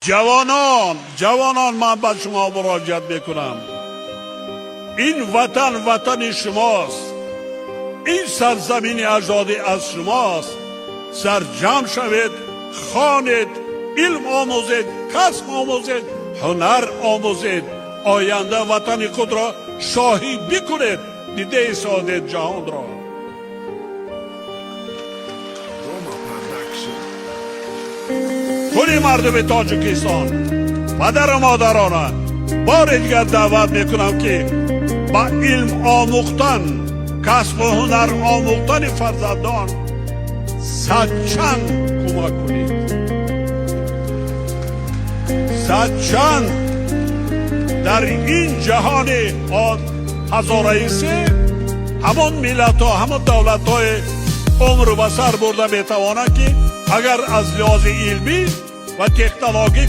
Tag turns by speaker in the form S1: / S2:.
S1: جوانان من به شما مراجعت میکنم. این وطن شماست. این سرزمین اجدادی از شماست. سرجم شوید، خوانید، علم آموزید، کسب آموزید، هنر آموزید، آینده وطن خود را شاهی بکنید، دیده سعادت جهان را. کلی مردم تاجیکستان پدر و مادرانه بار دیگر دعوت میکنم که با علم آموختن، کسب و هنر آموختن فرزندان صدچند کمک کنید. صدچند در این جهان هزاره سه همون ملت ها، همون دولت های عمر و بسر برده میتوانند که اگر از لحاظ علمی و تکنولوژی